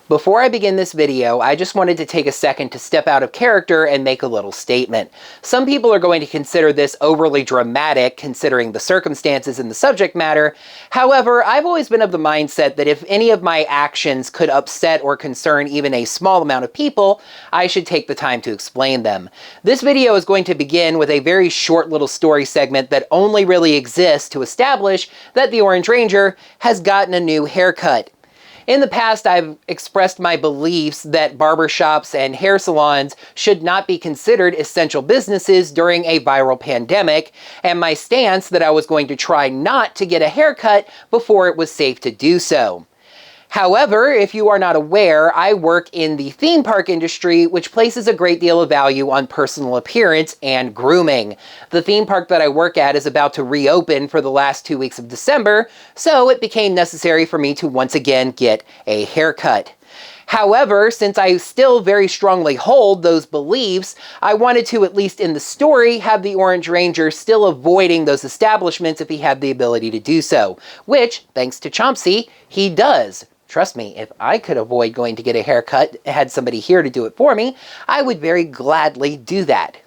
Before I begin this video, I just wanted to take a second to step out of character and make a little statement. Some people are going to consider this overly dramatic, considering the circumstances and the subject matter. However, I've always been of the mindset that if any of my actions could upset or concern even a small amount of people, I should take the time to explain them. This video is going to begin with a very short little story segment that only really exists to establish that the Orange Ranger has gotten a new haircut. In the past, I've expressed my beliefs that barbershops and hair salons should not be considered essential businesses during a viral pandemic, and my stance that I was going to try not to get a haircut before it was safe to do so. However, if you are not aware, I work in the theme park industry, which places a great deal of value on personal appearance and grooming. The theme park that I work at is about to reopen for the last 2 weeks of December, so it became necessary for me to once again get a haircut. However, since I still very strongly hold those beliefs, I wanted to, at least in the story, have the Orange Ranger still avoiding those establishments if he had the ability to do so, which, thanks to Chomsky, he does. Trust me, if I could avoid going to get a haircut, had somebody here to do it for me, I would very gladly do that.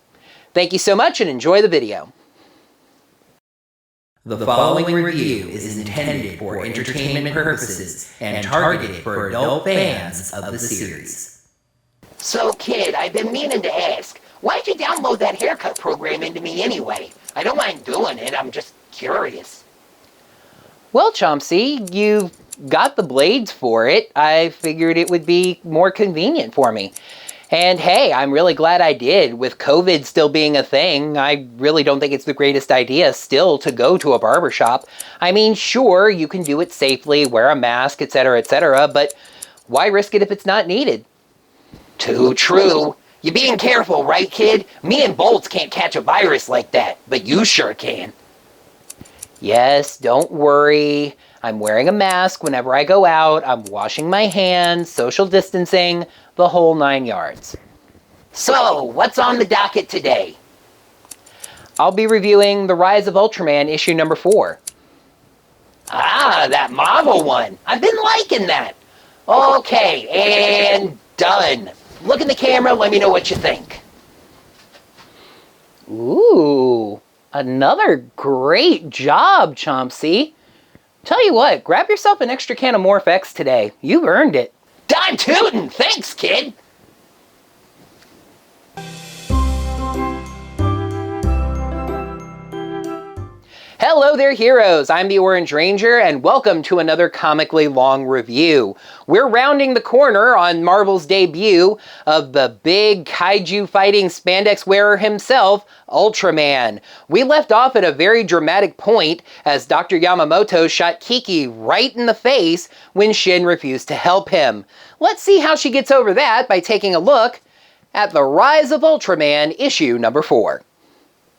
Thank you so much and enjoy the video. The following review is intended for entertainment purposes and targeted for adult fans of the series. So kid, I've been meaning to ask, why'd you download that haircut program into me anyway? I don't mind doing it, I'm just curious. Well, Chomsky, you've got the blades for it. I figured it would be more convenient for me. And hey, I'm really glad I did. With COVID still being a thing, I really don't think it's the greatest idea still to go to a barbershop. I mean, sure, you can do it safely, wear a mask, etc., but why risk it if it's not needed? Too true. You're being careful, right, kid? Me and Bolts can't catch a virus like that, but you sure can. Yes, don't worry. I'm wearing a mask whenever I go out. I'm washing my hands, social distancing, the whole 9 yards. So, what's on the docket today? I'll be reviewing The Rise of Ultraman issue number 4. Ah, that Marvel one. I've been liking that. Okay, and done. Look in the camera, let me know what you think. Ooh, another great job, Chomsky. Tell you what, grab yourself an extra can of Morph-X today. You've earned it. Don tootin'! Thanks, kid! Hello there, heroes! I'm the Orange Ranger, and welcome to another comically long review. We're rounding the corner on Marvel's debut of the big kaiju-fighting spandex wearer himself, Ultraman. We left off at a very dramatic point as Dr. Yamamoto shot Kiki right in the face when Shin refused to help him. Let's see how she gets over that by taking a look at The Rise of Ultraman issue number 4.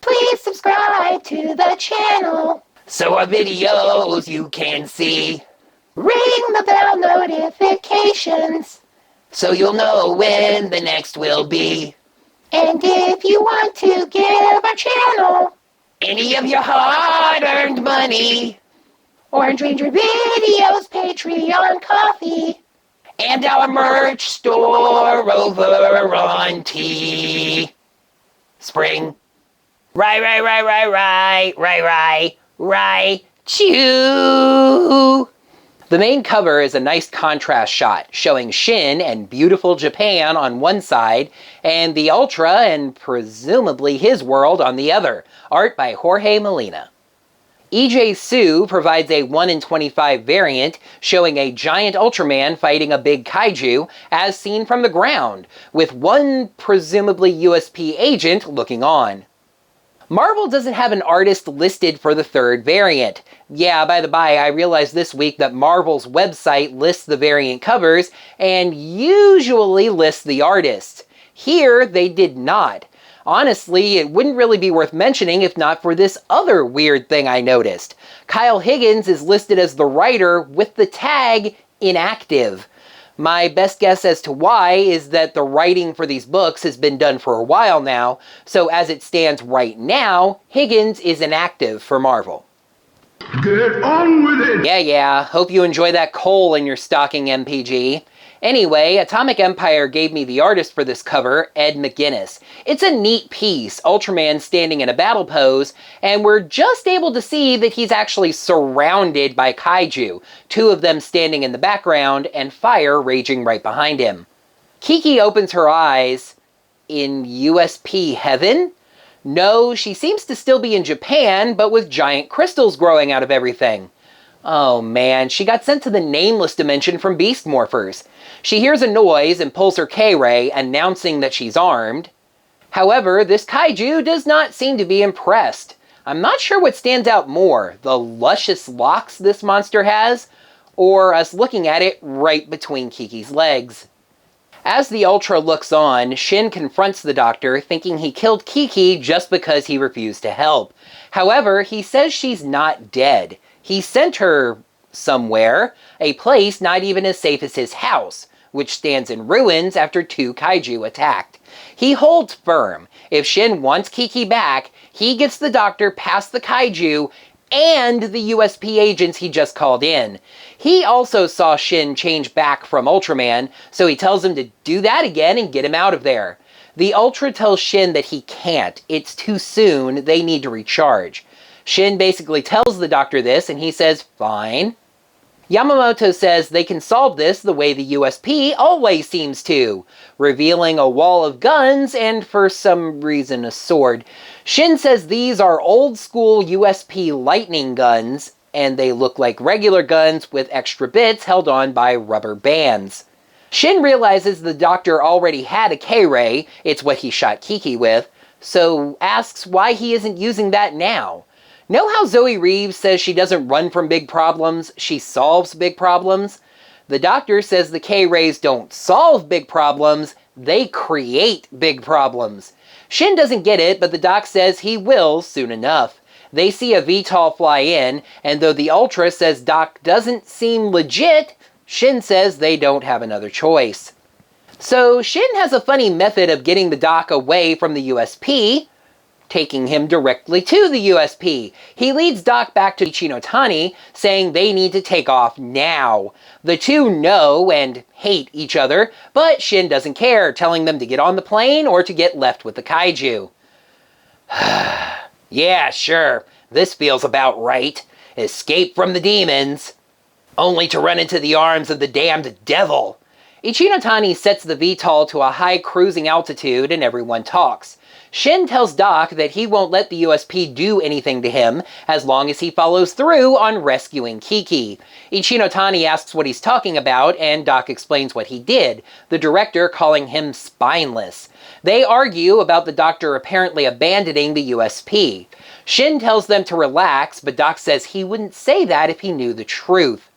Please subscribe to the channel so our videos you can see. Ring the bell notifications so you'll know when the next will be. And if you want to give our channel any of your hard-earned money, Orange Ranger Videos, Patreon, Coffee, and our merch store over on Teespring. Right, choo! The main cover is a nice contrast shot, showing Shin and beautiful Japan on one side, and the Ultra and presumably his world on the other, art by Jorge Molina. E.J. Sue provides a 1 in 25 variant, showing a giant Ultraman fighting a big kaiju, as seen from the ground, with one presumably USP agent looking on. Marvel doesn't have an artist listed for the third variant. Yeah, by the by, I realized this week that Marvel's website lists the variant covers and usually lists the artists. Here, they did not. Honestly, it wouldn't really be worth mentioning if not for this other weird thing I noticed. Kyle Higgins is listed as the writer with the tag inactive. My best guess as to why is that the writing for these books has been done for a while now, so as it stands right now, Higgins is inactive for Marvel. Get on with it! Yeah, hope you enjoy that coal in your stocking, MPG. Anyway, Atomic Empire gave me the artist for this cover, Ed McGuinness. It's a neat piece, Ultraman standing in a battle pose, and we're just able to see that he's actually surrounded by kaiju, 2 of them standing in the background and fire raging right behind him. Kiki opens her eyes. In USP heaven? No, she seems to still be in Japan, but with giant crystals growing out of everything. Oh man, she got sent to the nameless dimension from Beast Morphers. She hears a noise and pulls her K-ray, announcing that she's armed. However, this kaiju does not seem to be impressed. I'm not sure what stands out more, the luscious locks this monster has, or us looking at it right between Kiki's legs. As the Ultra looks on, Shin confronts the doctor, thinking he killed Kiki just because he refused to help. However, he says she's not dead. He sent her somewhere, a place not even as safe as his house, which stands in ruins after 2 kaiju attacked. He holds firm. If Shin wants Kiki back, he gets the doctor past the kaiju and the USP agents he just called in. He also saw Shin change back from Ultraman, so he tells him to do that again and get him out of there. The Ultra tells Shin that he can't. It's too soon. They need to recharge. Shin basically tells the doctor this, and he says, fine. Yamamoto says they can solve this the way the USP always seems to, revealing a wall of guns and, for some reason, a sword. Shin says these are old-school USP lightning guns, and they look like regular guns with extra bits held on by rubber bands. Shin realizes the doctor already had a K-ray, it's what he shot Kiki with, so asks why he isn't using that now. Know how Zoe Reeves says she doesn't run from big problems, she solves big problems? The doctor says the K-rays don't solve big problems, they create big problems. Shin doesn't get it, but the doc says he will soon enough. They see a VTOL fly in, and though the Ultra says Doc doesn't seem legit, Shin says they don't have another choice. So Shin has a funny method of getting the Doc away from the USP, taking him directly to the USP. He leads Doc back to Ichinotani, saying they need to take off now. The 2 know and hate each other, but Shin doesn't care, telling them to get on the plane or to get left with the kaiju. Yeah, sure, this feels about right. Escape from the demons, only to run into the arms of the damned devil. Ichinotani sets the VTOL to a high cruising altitude and everyone talks. Shin tells Doc that he won't let the USP do anything to him as long as he follows through on rescuing Kiki. Ichinotani asks what he's talking about, and Doc explains what he did, the director calling him spineless. They argue about the doctor apparently abandoning the USP. Shin tells them to relax, but Doc says he wouldn't say that if he knew the truth.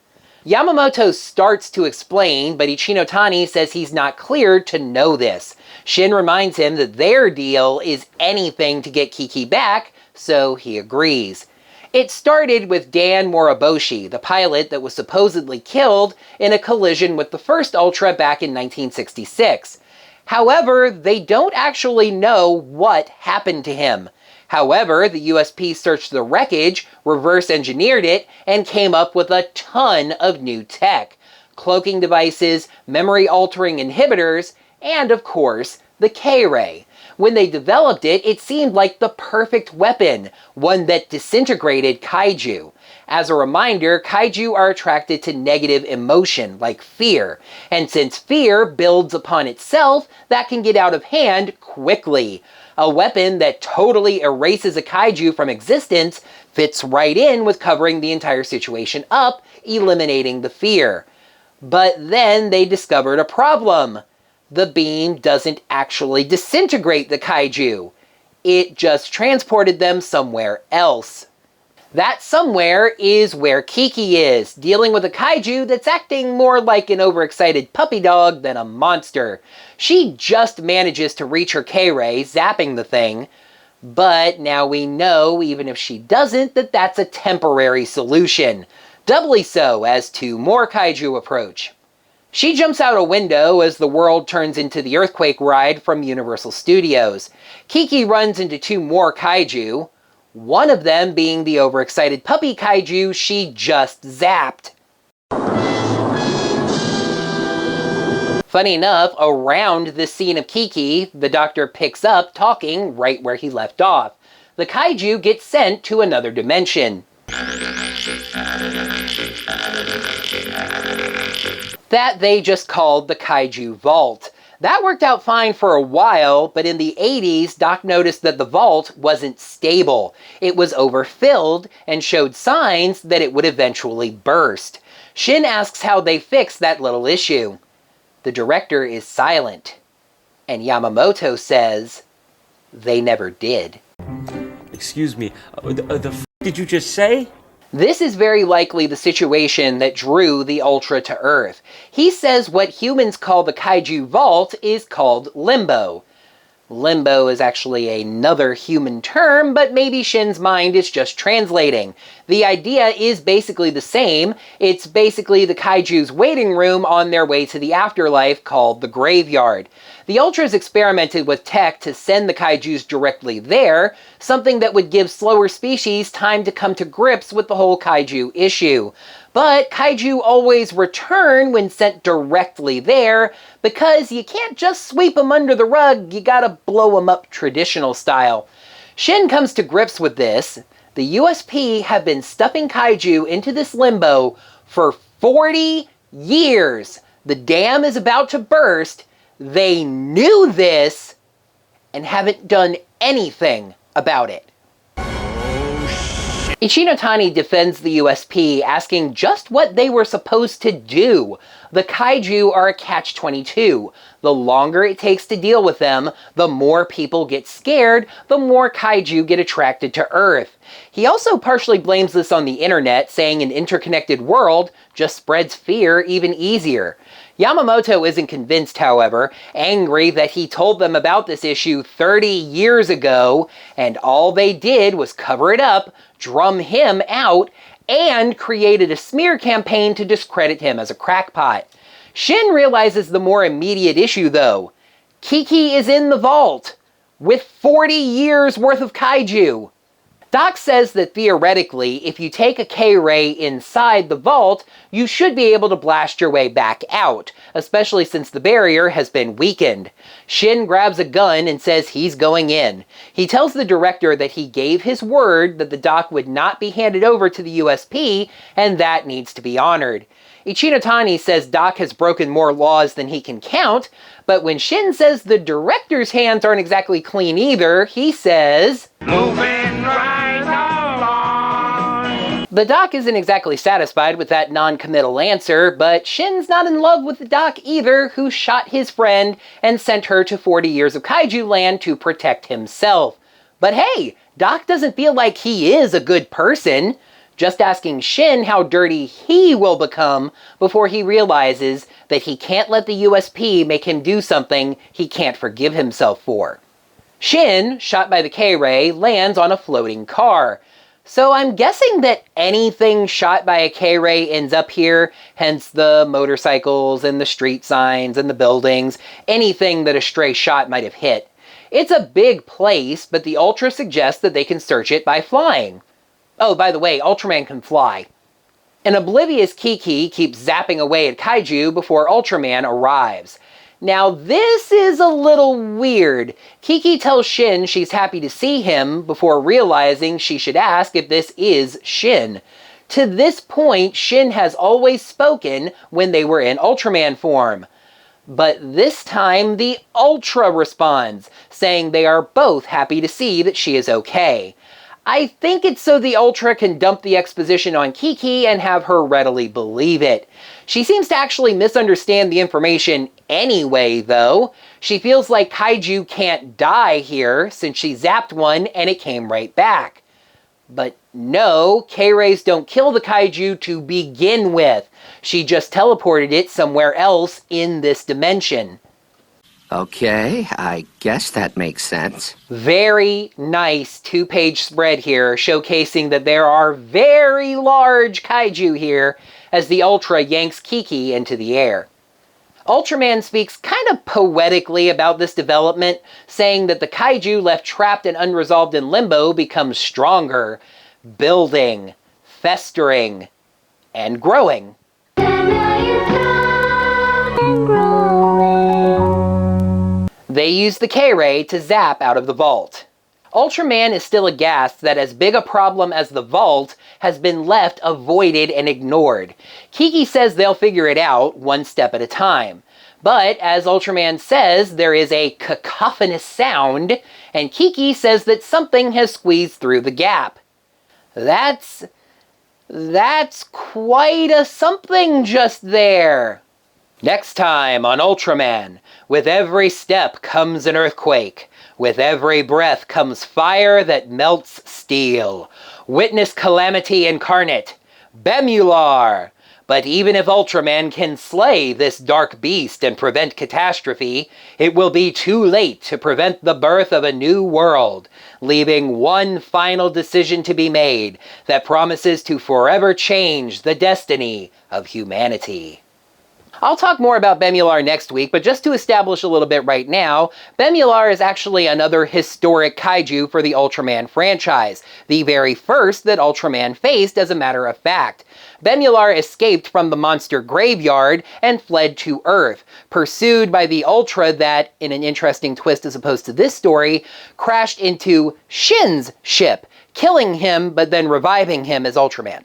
Yamamoto starts to explain, but Ichinotani says he's not cleared to know this. Shin reminds him that their deal is anything to get Kiki back, so he agrees. It started with Dan Moriboshi, the pilot that was supposedly killed in a collision with the first Ultra back in 1966. However, they don't actually know what happened to him. However, the USP searched the wreckage, reverse engineered it, and came up with a ton of new tech. Cloaking devices, memory-altering inhibitors, and of course, the K-ray. When they developed it, it seemed like the perfect weapon, one that disintegrated kaiju. As a reminder, kaiju are attracted to negative emotion, like fear, and since fear builds upon itself, that can get out of hand quickly. A weapon that totally erases a kaiju from existence fits right in with covering the entire situation up, eliminating the fear. But then they discovered a problem. The beam doesn't actually disintegrate the kaiju. It just transported them somewhere else. That somewhere is where Kiki is, dealing with a kaiju that's acting more like an overexcited puppy dog than a monster. She just manages to reach her K-ray, zapping the thing. But now we know, even if she doesn't, that that's a temporary solution. Doubly so as 2 more kaiju approach. She jumps out a window as the world turns into the earthquake ride from Universal Studios. Kiki runs into 2 more kaiju, one of them being the overexcited puppy kaiju she just zapped. Funny enough, around this scene of Kiki, the Doctor picks up talking right where he left off. The kaiju gets sent to another dimension that they just called the Kaiju Vault. That worked out fine for a while, but in the 80s, Doc noticed that the vault wasn't stable. It was overfilled and showed signs that it would eventually burst. Shin asks how they fixed that little issue. The director is silent, and Yamamoto says, they never did. Excuse me, the f did you just say? This is very likely the situation that drew the Ultra to Earth. He says what humans call the Kaiju Vault is called limbo. Limbo is actually another human term, but maybe Shin's mind is just translating. The idea is basically the same. It's basically the Kaiju's waiting room on their way to the afterlife called the graveyard. The Ultras experimented with tech to send the Kaijus directly there, something that would give slower species time to come to grips with the whole Kaiju issue. But Kaiju always return when sent directly there, because you can't just sweep them under the rug, you gotta blow them up traditional style. Shin comes to grips with this. The USP have been stuffing Kaiju into this limbo for 40 years. The dam is about to burst. They knew this and haven't done anything about it. Ichinotani defends the USP, asking just what they were supposed to do. The Kaiju are a catch-22. The longer it takes to deal with them, the more people get scared, the more Kaiju get attracted to Earth. He also partially blames this on the internet, saying an interconnected world just spreads fear even easier. Yamamoto isn't convinced, however, angry that he told them about this issue 30 years ago, and all they did was cover it up, drum him out, and created a smear campaign to discredit him as a crackpot. Shin realizes the more immediate issue, though. Kiki is in the vault, with 40 years worth of kaiju. Doc says that theoretically, if you take a K-ray inside the vault, you should be able to blast your way back out, especially since the barrier has been weakened. Shin grabs a gun and says he's going in. He tells the director that he gave his word that the doc would not be handed over to the USP, and that needs to be honored. Ichinotani says Doc has broken more laws than he can count, but when Shin says the director's hands aren't exactly clean either, he says, "Moving right along." The doc isn't exactly satisfied with that non-committal answer, but Shin's not in love with the doc either, who shot his friend and sent her to 40 years of kaiju land to protect himself. But hey, Doc doesn't feel like he is a good person. Just asking Shin how dirty he will become before he realizes that he can't let the USP make him do something he can't forgive himself for. Shin, shot by the K-ray, lands on a floating car. So I'm guessing that anything shot by a K-ray ends up here, hence the motorcycles and the street signs and the buildings, anything that a stray shot might have hit. It's a big place, but the Ultra suggests that they can search it by flying. Oh, by the way, Ultraman can fly. An oblivious Kiki keeps zapping away at kaiju before Ultraman arrives. Now this is a little weird. Kiki tells Shin she's happy to see him before realizing she should ask if this is Shin. To this point, Shin has always spoken when they were in Ultraman form. But this time the Ultra responds, saying they are both happy to see that she is okay. I think it's so the Ultra can dump the exposition on Kiki and have her readily believe it. She seems to actually misunderstand the information anyway, though. She feels like kaiju can't die here since she zapped one and it came right back. But no, K-rays don't kill the kaiju to begin with. She just teleported it somewhere else in this dimension. Okay, I guess that makes sense. Very nice two-page spread here, showcasing that there are very large kaiju here as the Ultra yanks Kiki into the air. Ultraman speaks kind of poetically about this development, saying that the kaiju left trapped and unresolved in limbo becomes stronger, building, festering, and growing. And now you're growing. They use the K-ray to zap out of the vault. Ultraman is still aghast that as big a problem as the vault has been left avoided and ignored. Kiki says they'll figure it out one step at a time. But, as Ultraman says, there is a cacophonous sound, and Kiki says that something has squeezed through the gap. That's quite a something just there. Next time on Ultraman, with every step comes an earthquake. With every breath comes fire that melts steel. Witness calamity incarnate, Bemular. But even if Ultraman can slay this dark beast and prevent catastrophe, it will be too late to prevent the birth of a new world, leaving one final decision to be made that promises to forever change the destiny of humanity. I'll talk more about Bemular next week, but just to establish a little bit right now, Bemular is actually another historic kaiju for the Ultraman franchise, the very first that Ultraman faced, as a matter of fact. Bemular escaped from the monster graveyard and fled to Earth, pursued by the Ultra that, in an interesting twist as opposed to this story, crashed into Shin's ship, killing him but then reviving him as Ultraman.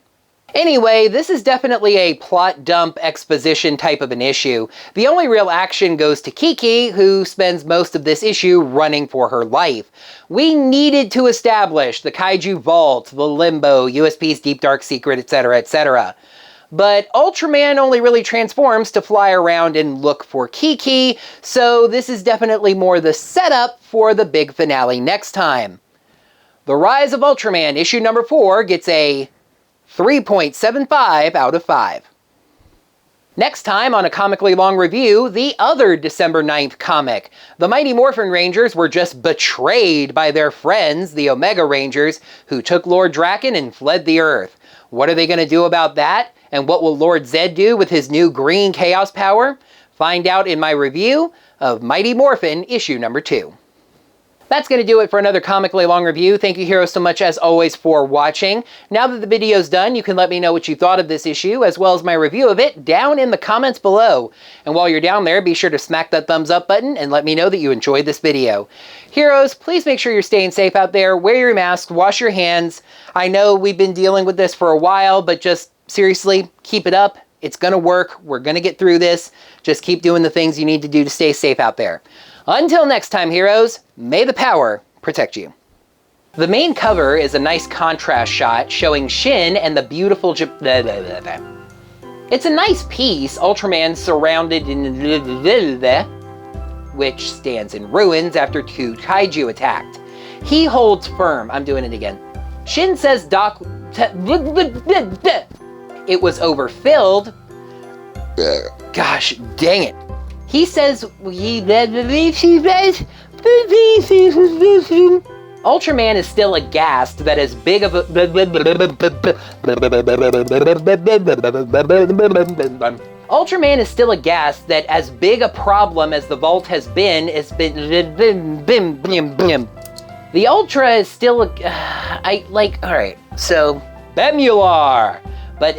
Anyway, this is definitely a plot dump exposition type of an issue. The only real action goes to Kiki, who spends most of this issue running for her life. We needed to establish the Kaiju Vault, the Limbo, USP's Deep Dark Secret, etc., etc. But Ultraman only really transforms to fly around and look for Kiki, so this is definitely more the setup for the big finale next time. The Rise of Ultraman, issue number 4, gets a 3.75 out of 5. Next time on A Comically Long Review, the other December 9th comic. The Mighty Morphin Rangers were just betrayed by their friends, the Omega Rangers, who took Lord Draken and fled the Earth. What are they going to do about that? And what will Lord Zed do with his new green chaos power? Find out in my review of Mighty Morphin issue number 2. That's going to do it for another Comically Long Review. Thank you, heroes, so much as always for watching. Now that the video's done, you can let me know what you thought of this issue, as well as my review of it, down in the comments below. And while you're down there, be sure to smack that thumbs up button and let me know that you enjoyed this video. Heroes, please make sure you're staying safe out there. Wear your mask, wash your hands. I know we've been dealing with this for a while, but just seriously, keep it up. It's going to work. We're going to get through this. Just keep doing the things you need to do to stay safe out there. Until next time, heroes, may the power protect you. The main cover is a nice contrast shot showing Shin and the beautiful It's a nice piece, Ultraman surrounded in which stands in ruins after 2 kaiju attacked. He holds firm. I'm doing it again. Shin says Doc... It was overfilled. Gosh, dang it. He says Ultraman is still aghast that as big of a... Ultraman is still aghast that as big a problem as the Vault has been, the Ultra is still... alright, so... Bemular! But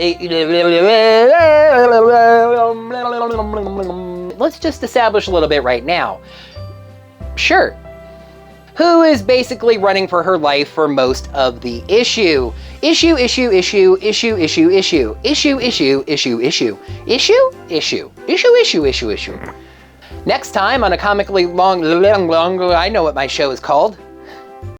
let's just establish a little bit right now. Sure. Who is basically running for her life for most of the issue. Issue. Next time on A Comically Long... I know what my show is called.